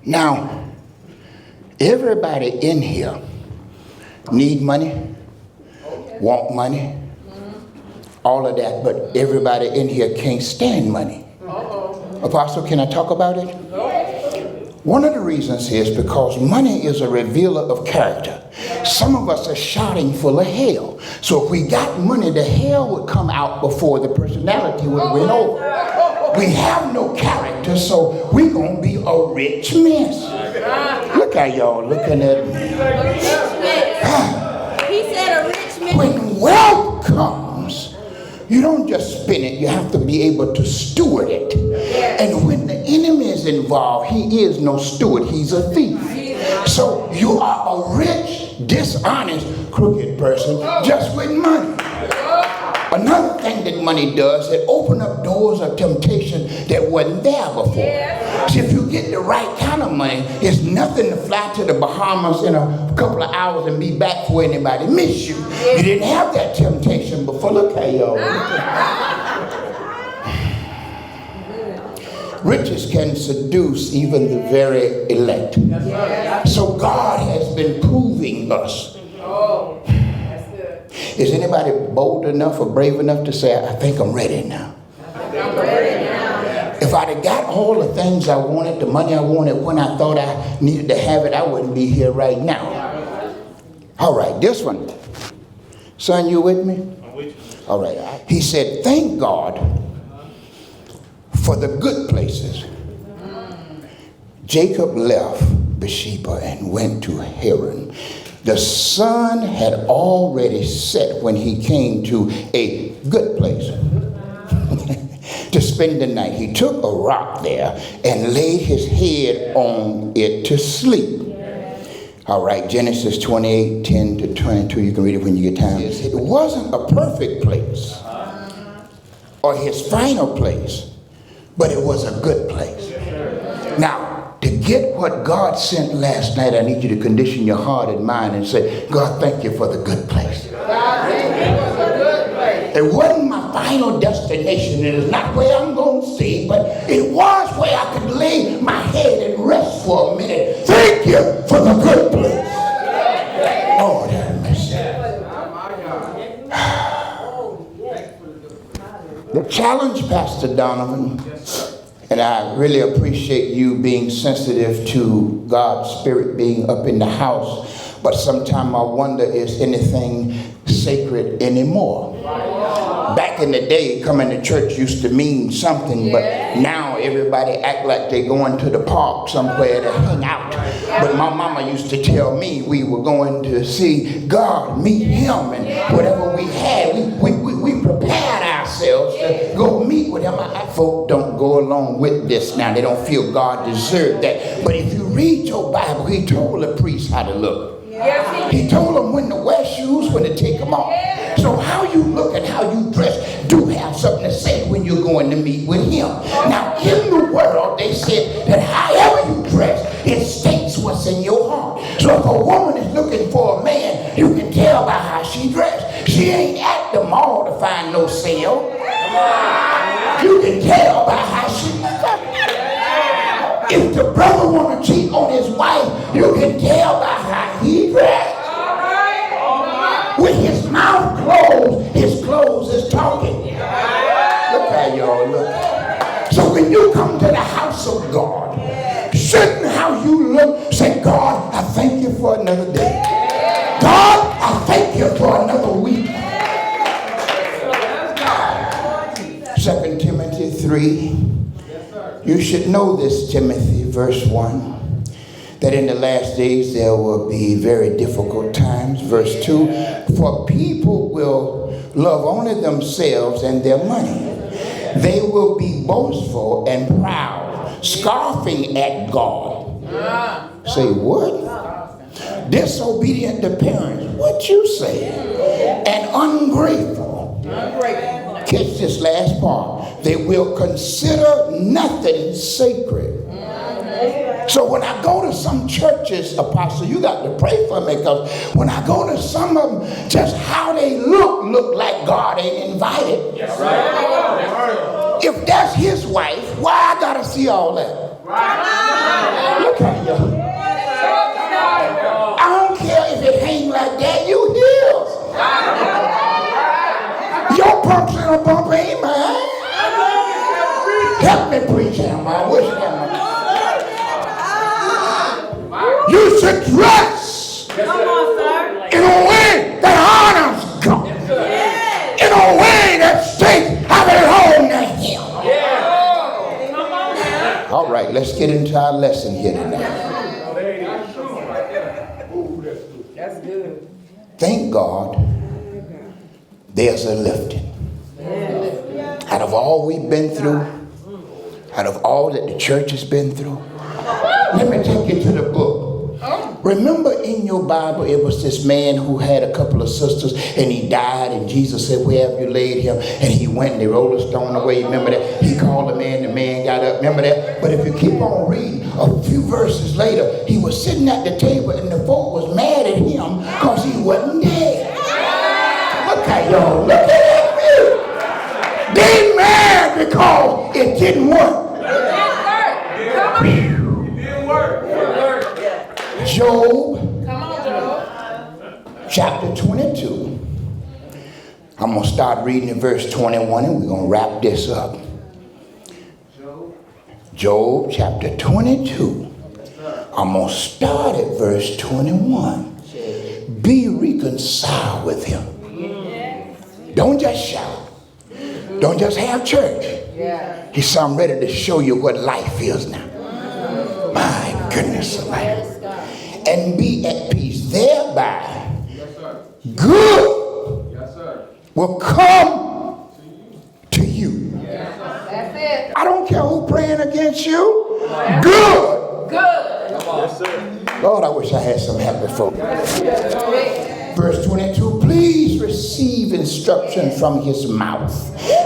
Now, everybody in here need money, want money, all of that, but everybody in here can't stand money. Apostle, can I talk about it? One of the reasons is because money is a revealer of character. Some of us are shouting full of hell. So if we got money, the hell would come out before the personality would win over. We have no character, so we're going to be a rich mess. Look how y'all looking at me. He said a rich man. When wealth comes, you don't just spend it, you have to be able to steward it. And when the enemy is involved, he is no steward, he's a thief. So you are a rich, dishonest, crooked person just with money. Another thing that money does, it opens up doors of temptation that wasn't there before. See, if you get the right kind of money, it's nothing to fly to the Bahamas in a couple of hours and be back before anybody miss you. You didn't have that temptation before. Look at y'all. Riches can seduce even the very elect. So God has been proving us. Is anybody bold enough or brave enough to say, I think I'm ready now? If I'd have got all the things I wanted, the money I wanted, when I thought I needed to have it, I wouldn't be here right now. All right, this one. Son, you with me? I'm with you. All right. He said, thank God for the good places. Jacob left Beersheba and went to Haran. The sun had already set when he came to a good place to spend the night. He took a rock there and laid his head on it to sleep. All right, Genesis 28, 10 to 22. You can read it when you get time. It wasn't a perfect place or his final place, but it was a good place. Now, to get what God sent last night, I need you to condition your heart and mind and say, God, thank you for the good place. It wasn't my final destination. It is not where I'm going to stay, but it was where I could lay my head and rest for a minute. Thank you for the good place. Lord have mercy. The challenge, Pastor Donovan, and I really appreciate you being sensitive to God's Spirit being up in the house. But sometimes I wonder, is anything sacred anymore? Back in the day, coming to church used to mean something, but now everybody act like they're going to the park somewhere to hang out. But my mama used to tell me we were going to see God, meet him, and whatever we had, we prepared ourselves to go meet with him. Folk don't go along with this now. They don't feel God deserved that. But if you read your Bible, he told the priest how to look. He told them when to wear shoes, when to take them off. So how you look and how you dress do have something to say when you're going to meet with him. Now in the world, they said that however you dress, it states what's in your heart. So if a woman is looking for a man, you can tell by how she dressed. She ain't at the mall to find no sale. You can tell by how she looks. If the brother want to cheat on his wife, you can tell by how he dressed. With his mouth closed, his clothes is talking. Look how y'all look. So when you come to the house of God, shouldn't how you look say, God, I thank you for another day. God, I thank you for another week. 2 Timothy 3. You should know this, Timothy, verse 1, that in the last days there will be very difficult times. Verse 2, for people will love only themselves and their money. They will be boastful and proud, scoffing at God. Say what? Disobedient to parents. What you say? And ungrateful. Catch this last part. They will consider nothing sacred. So when I go to some churches, Apostle, you got to pray for me, because when I go to some of them, just how they look like God ain't invited. Yes, right. If that's his wife, why I got to see all that? Right. Look at kind of bump, amen. Help me preach him. I wish him. You should dress in a way that honors God. In a way that states I belong to him. All right, let's get into our lesson here tonight. That's good. Thank God there's a lifting. Out of all we've been through, out of all that the church has been through, let me take you to the book. Remember in your Bible, it was this man who had a couple of sisters and he died, and Jesus said, where have you laid him? And he went and they rolled a stone away. Remember that? He called the man got up. Remember that? But if you keep on reading, a few verses later, he was sitting at the table and the folk was mad at him because he wasn't dead. Look at y'all. Look at me. They mad because it didn't work. Job, chapter 22. I'm going to start reading in verse 21 and we're going to wrap this up. Job, chapter 22. I'm going to start at verse 21. Be reconciled with him. Don't just shout. Don't just have church. He said, I'm ready to show you what life is now. My goodness alive. And be at peace. Thereby, good will come to you. That's it. I don't care who praying against you. Good. Yes, sir. Lord, I wish I had some happy folk. Verse 22, please receive instruction from his mouth.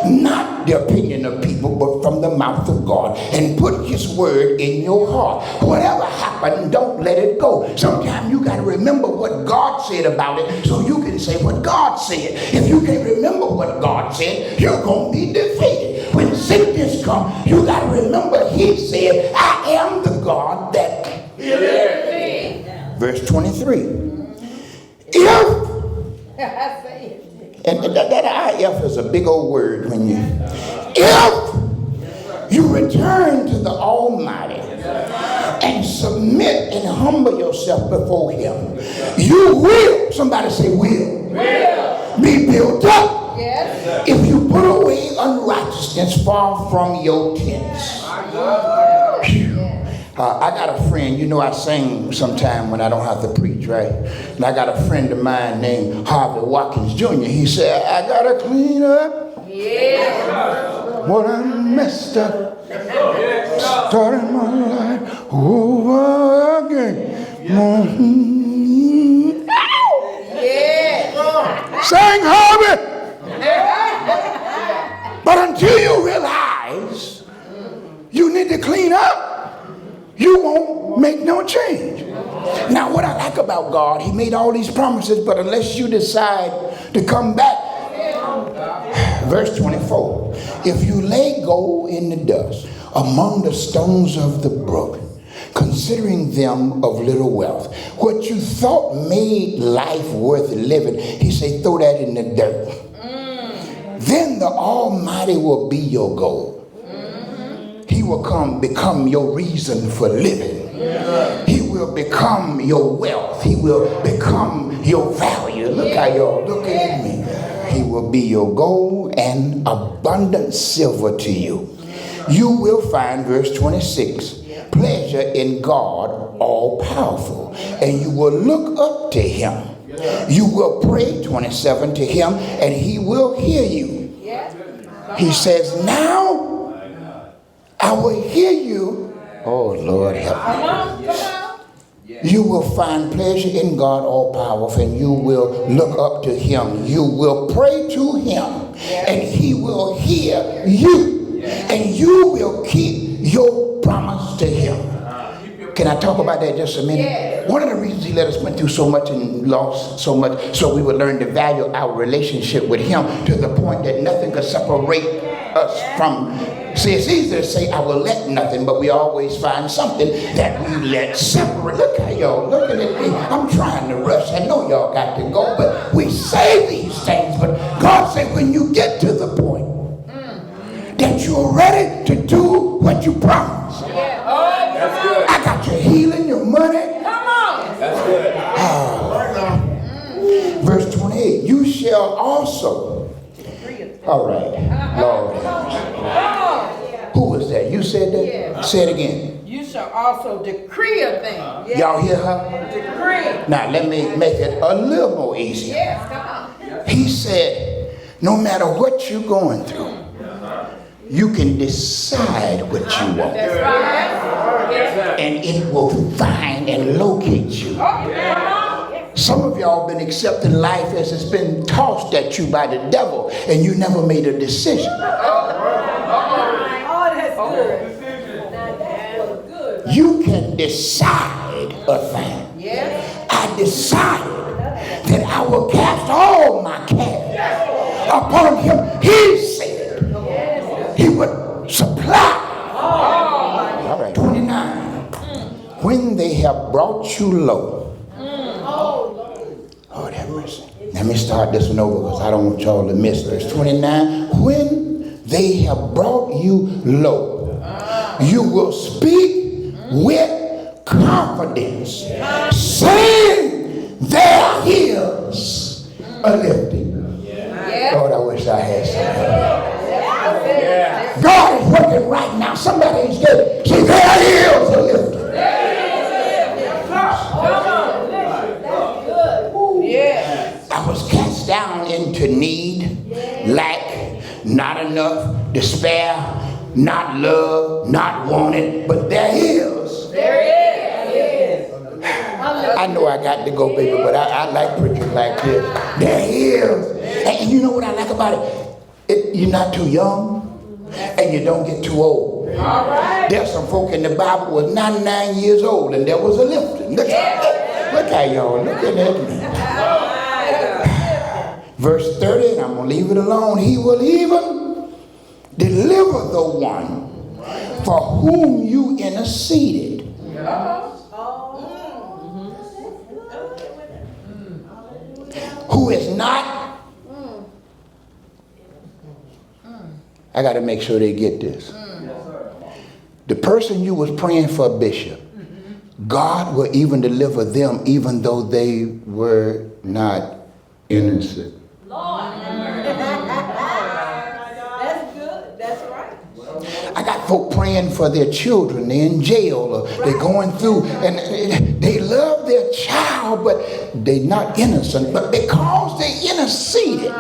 Not the opinion of people, but from the mouth of God. And put his word in your heart. Whatever happened, don't let it go. Sometimes you got to remember what God said about it so you can say what God said. If you can't remember what God said, you're going to be defeated. When sickness comes, you got to remember he said, I am the God that healeth. Verse 23. If, and that if is a big old word when you, if you return to the Almighty and submit and humble yourself before him, you will, somebody say will, be built up. Yes. If you put away unrighteousness far from your tents. I got a friend, you know I sing sometime when I don't have to preach, right? And I got a friend of mine named Harvey Watkins Jr. He said, I got to clean up what I messed up. Starting my life over again. Sing, Harvey! But until you realize you need to clean up, you won't make no change. Now, what I like about God, he made all these promises, but unless you decide to come back, verse 24, if you lay gold in the dust among the stones of the brook, considering them of little wealth, what you thought made life worth living, he said, throw that in the dirt. Then the Almighty will be your gold. He will become your reason for living. He will become your wealth. He will become your value. Look how y'all looking at me. He will be your gold and abundant silver to you. You will find, verse 26, pleasure in God all powerful. And you will look up to him. You will pray, 27, to him, and he will hear you. He says, now I will hear you. Oh, Lord, help me. You will find pleasure in God all powerful, and you will look up to him. You will pray to him, and he will hear you, and you will keep your promise to him. Can I talk about that just a minute? One of the reasons he let us went through so much and lost so much, so we would learn to value our relationship with him to the point that nothing could separate us from. See, it's easy to say, I will let nothing, but we always find something that we let separate. Look how y'all looking at me. I'm trying to rush. I know y'all got to go, but we say these things. But God said, when you get to the point that you're ready to do what you promised. That's good. I got your healing, your money. Come on. That's good. Verse 28, you shall also. All right, Lord. Who was that? You said that? Yeah. Say it again. You shall also decree a thing. Y'all hear her? Decree. Now let me make it a little more easier. Yes, come on. He said, no matter what you're going through, you can decide what you want. That's right. Yes. And it will find and locate you. Some of y'all been accepting life as it's been tossed at you by the devil, and you never made a decision. You can decide a thing. Yes. I decided that I will cast all my cares upon him. He said he would supply. All right. 29. When they have brought you low. Lord have mercy. Let me start this one over because I don't want y'all to miss verse 29. When they have brought you low, you will speak with confidence, saying there is a lifting. Lord, I wish I had something. God is working right now. Somebody is good. See, there is a lifting. I was cast down into need, lack, not enough, despair, not love, not wanted, but there is. There is. I know I got to go, baby, but I like preaching like this. There is. And you know what I like about it? You're not too young, and you don't get too old. All right. There's some folk in the Bible who was 99 years old, and there was a lifting. Look how y'all looking at me. Verse 30, and I'm going to leave it alone. He will even deliver the one for whom you interceded. Who is not. I got to make sure they get this. The person you was praying for, Bishop, God will even deliver them even though they were not innocent. That's good. That's right. I got folk praying for their children. They're in jail or they're going through and they love their child, but they're not innocent. But because they interceded.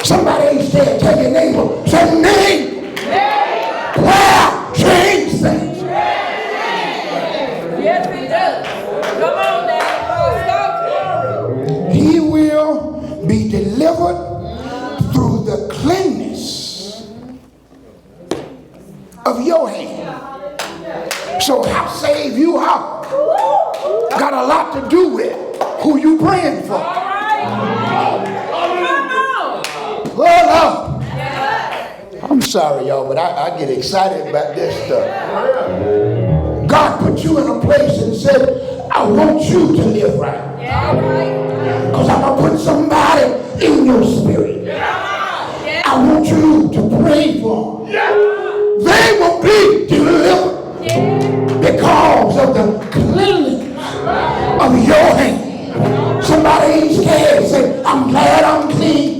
Somebody said, tell your neighbor, say name. Prayer change things. Yes, he does. Come on now. He will be delivered through the cleanness of your hand. So how saved you are got a lot to do with who you praying for. Well, I'm sorry, y'all, but I get excited about this stuff. God put you in a place and said, I want you to live right. Because I'm going to put somebody in your spirit. I want you to pray for them. They will be delivered because of the cleanliness of your hand. Somebody ain't scared. Say, I'm glad I'm clean.